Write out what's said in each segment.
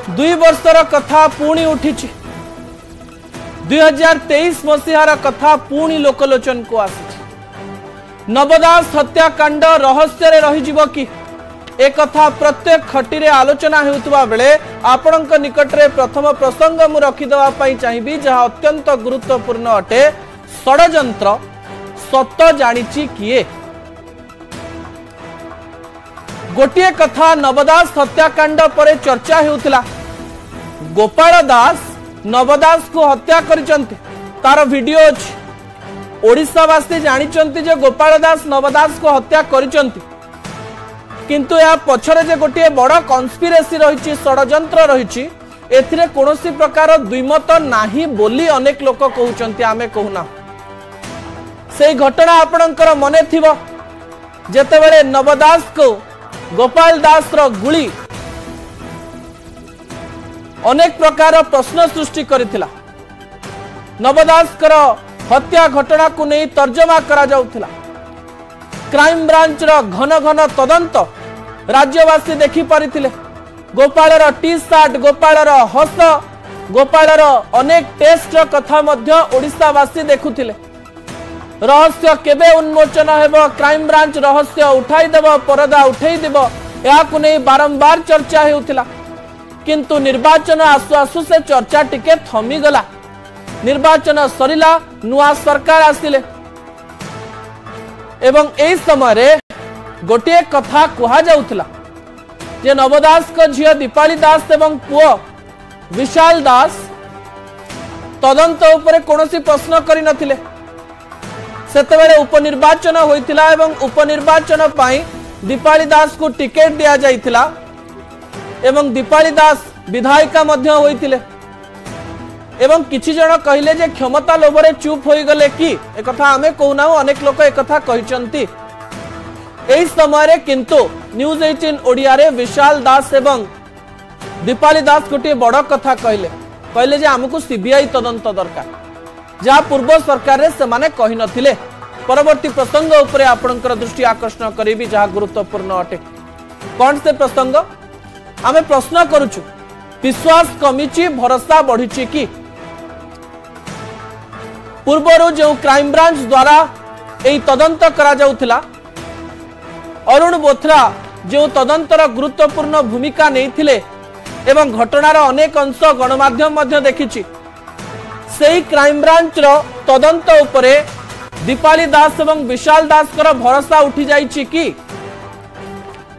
दुई वर्षर कथा पुणी उठी 2023 मसीहार कथा पुणी लोकलोचन को आसी नवदास हत्याकांड रहस्य रही कि एक कथा प्रत्येक खटी रे आलोचना हेउतबा बेले आपणक निकटरे प्रथम प्रसंग मु रखिदेवा पई चाहिबी जहा अत्यंत गुरुत्वपूर्ण अटे षडयंत्र सत जानिची किए। गोटे कथा नवदास हत्याकांड पर चर्चा हेउतला। गोपाल दास नवदास को हत्या करिसंती तार वीडियो अछि। ओडिशावासी जानिचंती जे गोपाल दास नवदास को हत्या करिसंती किंतु या पछरे जे गोटे बड़ कन्स्पिरेसी रही षडयंत्र रही एथिरे कोनोसी प्रकार द्विमत नाही बोली अनेक लोक कहउचंती आमे कहूना। से घटना आपणकर मने थिबो जेतेबेले नवदास को गोपाल दास रो गुली अनेक प्रकार प्रश्न सृष्टि करिथिला। नवदास कर हत्या घटना को नहीं तर्जमा करा जाउथिला। क्राइम ब्रांच रो घन घन तदंत राज्यवासी देखि परिथिले। गोपाल रो टी शर्ट गोपाल रो हस गोपाल रो अनेक टेस्ट रो कथा मध्य ओडिशावासी देखुथिले। रहस्य केबे उन्मोचन हेबो क्राइम ब्रांच रहस्य उठाई देबो परदा उठाई देबो याकु नै बारंबार चर्चा हेउथिला किंतु निर्वाचन आसु आसु से चर्चा टिके थमी गला। निर्वाचन सरिला नुआ सरकार आसिले एवं एई समय रे गोटे कथा कुहा जाउथिला जे नवदास को झियो दीपाली दास एवं पुओ विशाल दास तदंत उपरे कोनोसी प्रश्न करि नथिले। सेतेबेले उपनिर्वाचन होइतिला एवं उपनिर्वाचन पाई दीपाली दास को टिकेट दिया जाइतिला एवं दीपाली दास विधायिका मध्य होइतिले एवं किछि जण कहिले जे क्षमता लोभरे चुप होई गले कि एक कथा आमे कहूना अनेक लोक एक कथा कहिचंती। एई समय रे किंतु न्यूज 18 ओडिया रे विशाल दास एवं दीपाली दास गोटे बड़ कथा कहले जे हमकु सीबीआई तदंत दरकार जहा पूर्व सरकार रे से माने कहि नथिले। परवर्ती प्रसंग उपरे आपणकर दृष्टि आकर्षण करिबी जहा गुरुत्वपूर्ण अटे। कोन से प्रसंग आमे प्रश्न करूछु विश्वास कमिची भरोसा बढ़िची कि पूर्वरु जो क्राइम ब्रांच द्वारा एई तदंत करा जाउथिला अरुण बोथरा जो तदंतर गुरुत्वपूर्ण भूमिका नेइथिले एवं घटनार अनेक अंश गणमाध्यम मध्य देखिछि। सेही क्राइम ब्रांच रो तदंत उपरे दीपाली दास एवं विशाल दास कर भरोसा उठी जाइछि कि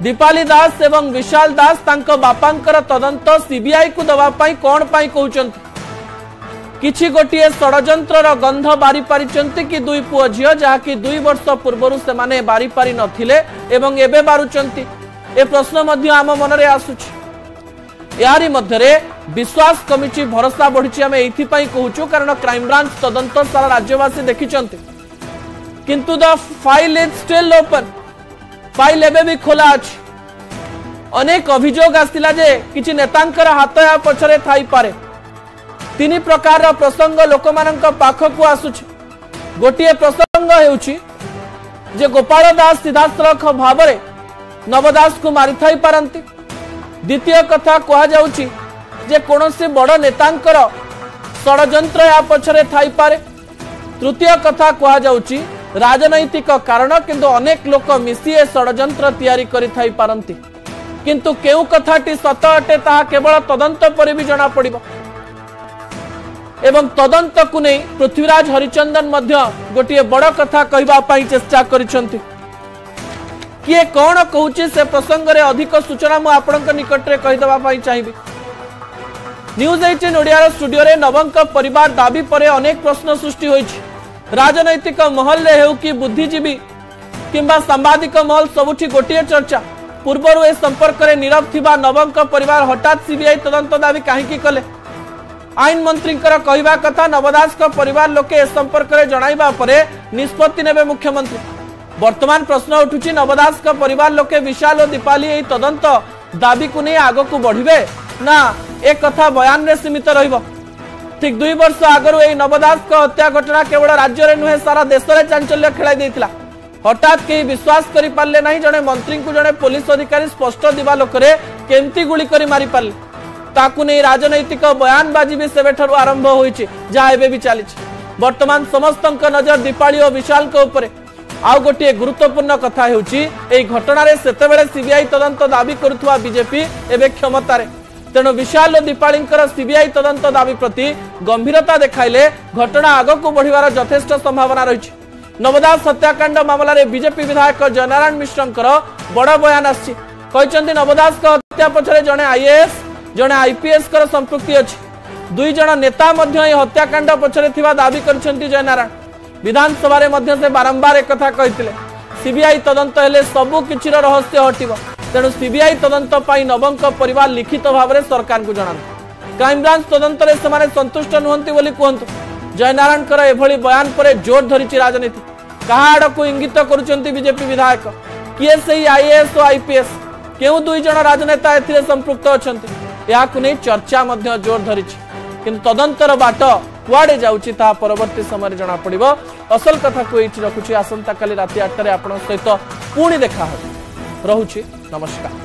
दीपाली दास एवं विशाल दास तांको बापांकर तदंत सीबीआई को दवा पाई कोन पाई कहउचंती किछि गोटिए षडयंत्रर गंध बारी पारिचंती कि दुई पुओ झियो जहा कि 2 वर्ष पूर्वरु से माने बारी पारी नथिले एवं एबे बारुचंती ए प्रश्न मध्य आम मनरे आसुछि। यारी मध्य रे विश्वास कमिची भरोसा बढ़िछि आमे एथि पई कहूछु कारण क्राइम ब्रांच तदंत सारा राज्यवासी देखिचंती किंतु the file is still open. File एबे भी खोला अछि। अनेक अभियोग आसिला जे किछि नेतांकर हाथ या पछरे थाई पारे। 3 प्रकार प्रसंग लोकमानंक पाखकु आसुछि। गोटिए प्रसंग हेउछि जे गोपाल दास सिद्धार्थक भावरे नवदास को मारि थाई पारंती। द्वितीय कथा कहा जाउछि जे कोनोसी बड़ नेतांकर षडयंत्र या पछरे थाई पारे। तृतीय कथा कहा जाउछि राजनैतिक कारण किंतु अनेक लोक मिसी षडयंत्र तैयारी करि थाई पारंती किंतु केउ कथाटी सत अटे ताहा केवल तदंत पर भी जणा पड़िबो। एवं तदंत को नहीं पृथ्वीराज हरिचंदन मध्य गोटे बड़ कथा कहबा पई चेष्टा करिसंती। किए कौन कहूची से प्रसंग रे अधिक सूचना मु आपनक निकट रे कहि दबा पई चाहिबी। न्यूज 18 ओडिया स्टूडियो रे नवंक परिवार दाबी परे अनेक प्रश्न सृष्टि होइछि। राजनैतिक महल रे हेउ कि बुद्धिजीवी किंबा सांबादिक महल सबुठी गोटे चर्चा। पूर्वरु ए संपर्क रे नीरव थिबा नवंक परिवार हठात सीबीआई तदंत दाबी काहेकि कले। आईन मंत्री कहवा कथा नवदास का परिवार लोके ए संपर्क रे जणाइबा परे निष्पत्ति नेबे मुख्यमंत्री। वर्तमान प्रश्न उठुछि नवदास का परिवार लोके विशाल और दीपाली ए तदंत दाबी को नहीं आग को बढ़िबे ना एक कथा बयान रे सीमित रहिबो। ठीक 2 वर्ष आगरु ए नवदास का हत्या घटना केवल राज्य रे नुहे सारा देश रे चांचल्य खेलाई देथिला। हठात कहीं विश्वास करि पारले नहीं जने मंत्री को जने पुलिस अधिकारी स्पष्ट दिवा लोकरे केमती गुली करी मारी पारले। ताकू नहीं राजनैतिक बयानबाजी भी सेबेठारु आरंभ होईछि जहा एबे भी चलीछि। वर्तमान समस्त नजर दीपाली और विशाल के ऊपर। आउ गोटे गुरुत्वपूर्ण कथा हेउछि एई घटना सेतेबेले सीबीआई तदंत दाबी करुथुवा बीजेपी एबे क्षमतारे। तेणु विशाल और दीपालींकर सीबीआई तदंत दाबी प्रति गंभीरता देखाइले घटना आगकू बढ़िवार यथेष्ट संभावना रही। नवदास हत्याकांड मामलें बीजेपी विधायक जयनारायण मिश्रंकर बड़ बयान आछि। नवदास हत्या पछरे जड़े आईएएस जड़े आईपीएस कर संपृक्ति अच्छी। दुई जन नेता हत्याकांड पछरे थिबा दाबी करछन्ती जयनारायण। विधानसभा से बारंबार एक कथा कहिथिले सीबीआई तदंत हेले सबु किछिर रहस्य हटिबो। तेणु सीबीआई तदंत पाई नवंक परिवार लिखित भाव में सरकार को जणांतु। क्राइमब्रांच तदंत रे समाने संतुष्ट नुहंती बोली कहंतु। जयनारायण कर एभली बयान पर जोर धरिछि राजनीति। कहा आड़कू इंगित करुछन्ती बीजेपी विधायक किए सही आईएएस और आईपीएस केउ दुई जन राजनेता एथिरे संपृक्त अछन्ती याकू नै चर्चा मध्य जोर धरिछि। किंतु तदंतर बाट कुआडे जाउछि ता परवर्ती समय जना पड़िबो। असल कथा को एठी रखुछि। आसंता काली राति 8 रे आपन सहित पुणी देखा हो। रहुछि नमस्कार।